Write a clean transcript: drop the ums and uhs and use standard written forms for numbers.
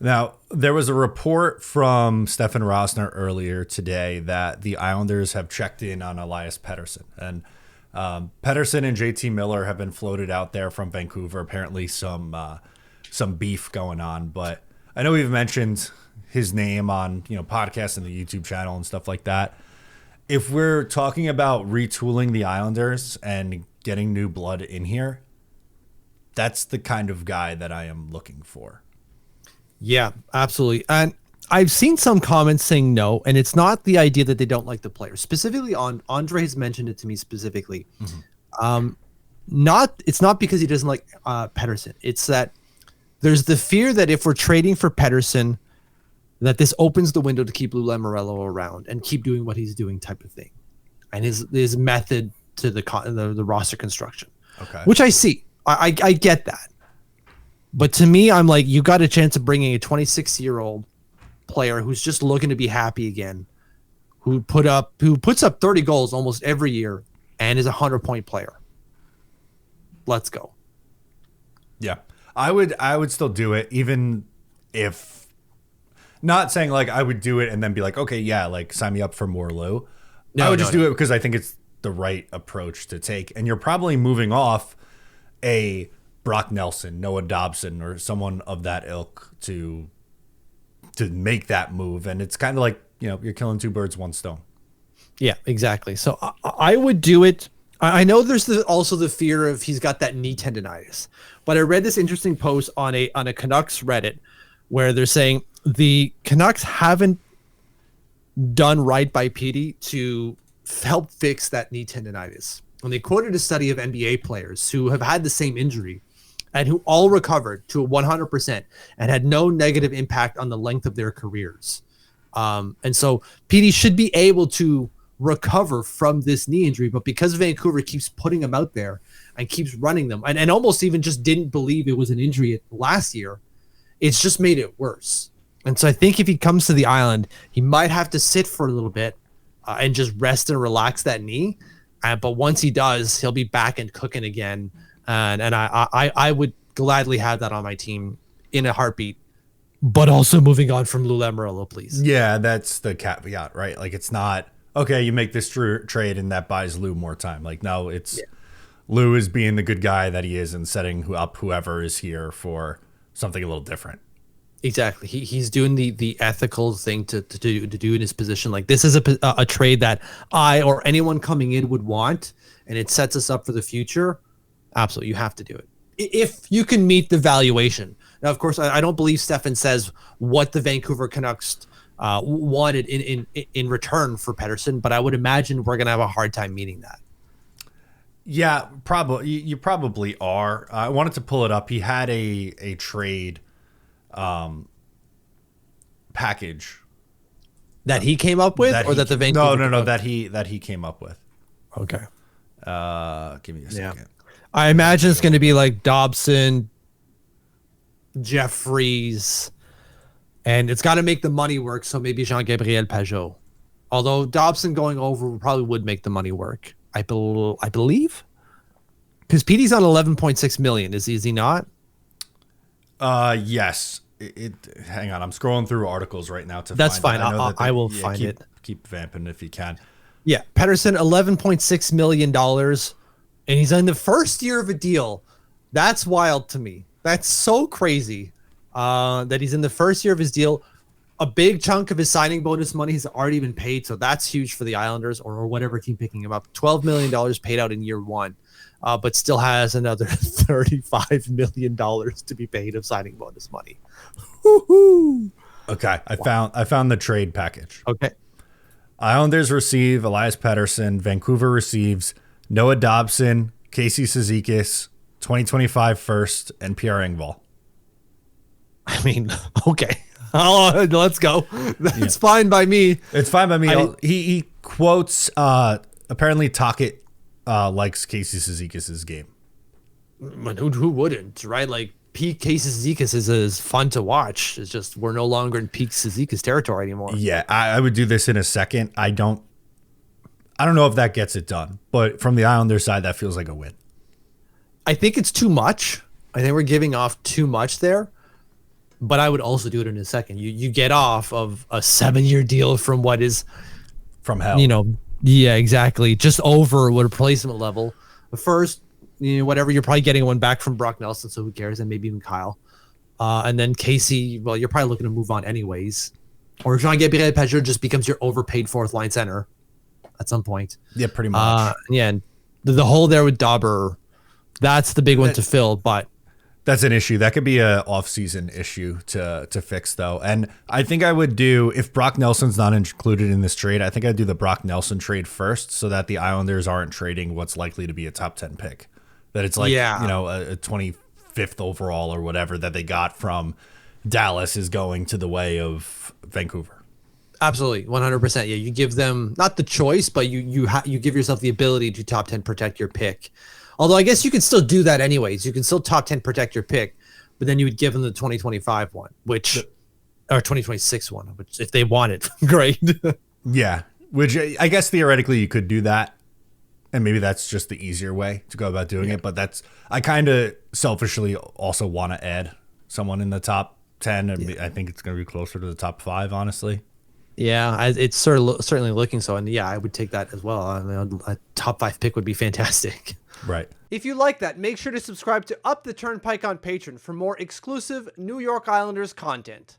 Now, there was a report from Stefan Rosner earlier today that the Islanders have checked in on Elias Pettersson. And Pettersson and JT Miller have been floated out there from Vancouver. Apparently some beef going on. But I know we've mentioned his name on podcasts and the YouTube channel and stuff like that. If we're talking about retooling the Islanders and getting new blood in here, that's the kind of guy that I am looking for. Yeah, absolutely. And I've seen some comments saying no, and it's not the idea that they don't like the player. Specifically on Andre has mentioned it to me specifically. Mm-hmm. It's not because he doesn't like Pettersson. It's that there's the fear that if we're trading for Pettersson, that this opens the window to keep Lou Lamoriello around and keep doing what he's doing type of thing. And his method to the roster construction. Okay. Which I see. I get that. But to me, I'm like, you got a chance of bringing a 26-year-old player who's just looking to be happy again, who puts up 30 goals almost every year and is a 100-point player. Let's go. Yeah. I would still do it, even if not saying like I would do it and then be like, okay, yeah, like sign me up for more Lou. No, I would just do it because I think it's the right approach to take. And you're probably moving off a Brock Nelson, Noah Dobson, or someone of that ilk to make that move. And it's kind of like, you're killing two birds, one stone. Yeah, exactly. So I would do it. I know there's also the fear of he's got that knee tendonitis, but I read this interesting post on a Canucks Reddit where they're saying the Canucks haven't done right by Petey to help fix that knee tendonitis. And they quoted a study of NBA players who have had the same injury and who all recovered to 100% and had no negative impact on the length of their careers. And so Petey should be able to recover from this knee injury, but because Vancouver keeps putting him out there and keeps running them and almost even just didn't believe it was an injury last year, it's just made it worse. And so I think if he comes to the island, he might have to sit for a little bit and just rest and relax that knee. But once he does, he'll be back and cooking again. And I would gladly have that on my team in a heartbeat, but also moving on from Lou Lamoriello, please. Yeah, that's the caveat, right? Like, it's not, okay, you make this trade and that buys Lou more time. Like, no, it's Lou is being the good guy that he is and setting up whoever is here for something a little different. Exactly. He's doing the ethical thing to do in his position. Like, this is a trade that I or anyone coming in would want, and it sets us up for the future. Absolutely. You have to do it if you can meet the valuation. Now, of course, I don't believe Stefan says what the Vancouver Canucks wanted in return for Pettersson, but I would imagine we're going to have a hard time meeting that. Yeah, probably. You probably are. I wanted to pull it up. He had a trade package that he came up with, or that the Vancouver no that he came up with. Okay. Give me a second. I imagine it's going to be like Dobson, Jeffries, and it's got to make the money work. So maybe Jean-Gabriel Pajot. Although Dobson going over probably would make the money work. I believe, because Petey's on 11.6 million. Is he not? Yes. Hang on, I'm scrolling through articles right now to. That's find fine. it. I will find it. Keep vamping if you can. Yeah, Pettersson, $11.6 million, and he's in the first year of a deal. That's wild to me. That's so crazy that he's in the first year of his deal. A big chunk of his signing bonus money has already been paid, so that's huge for the Islanders or whatever team picking him up. $12 million paid out in year one, but still has another $35 million to be paid of signing bonus money. Woo-hoo. Okay, I found the trade package. Okay. Islanders receive Elias Pettersson. Vancouver receives Noah Dobson, Casey Cizikas, 2025 first, and Pierre Engvall. I mean, okay. Let's go. That's fine by me. It's fine by me. He quotes, apparently Tocchet likes Casey Cizikas' game. Who wouldn't, right? Like, peak Casey Cizikas is fun to watch. It's just we're no longer in peak Cizikas territory anymore. Yeah, I would do this in a second. I don't know if that gets it done, but from the Islanders side, that feels like a win. I think it's too much. I think we're giving off too much there. but I would also do it in a second. You get off of a 7-year deal from what is From hell. Yeah, exactly. Just over what replacement level. First, whatever, you're probably getting one back from Brock Nelson, so who cares? And maybe even Kyle. And then Casey, well, you're probably looking to move on anyways. Or if Jean-Gabriel Pettersson just becomes your overpaid fourth line center at some point. Yeah, pretty much. And the hole there with Dauber, that's the big one to fill, but that's an issue. That could be a off-season issue to fix, though. And I think I would do, if Brock Nelson's not included in this trade, I think I'd do the Brock Nelson trade first so that the Islanders aren't trading what's likely to be a top 10 pick. That it's like, a 25th overall or whatever that they got from Dallas is going to the way of Vancouver. Absolutely, 100%. Yeah, you give them not the choice, but you give yourself the ability to top 10 protect your pick. Although I guess you can still do that anyways. You can still top 10 protect your pick, but then you would give them the 2025 one, or 2026 one, which if they want it, great. Yeah, which I guess theoretically you could do that, and maybe that's just the easier way to go about doing it. But I kind of selfishly also want to add someone in the top 10, and I think it's going to be closer to the top 5, honestly. Yeah, it's certainly looking so, and yeah, I would take that as well. I mean, a top 5 pick would be fantastic. Right. If you like that, make sure to subscribe to Up the Turnpike on Patreon for more exclusive New York Islanders content.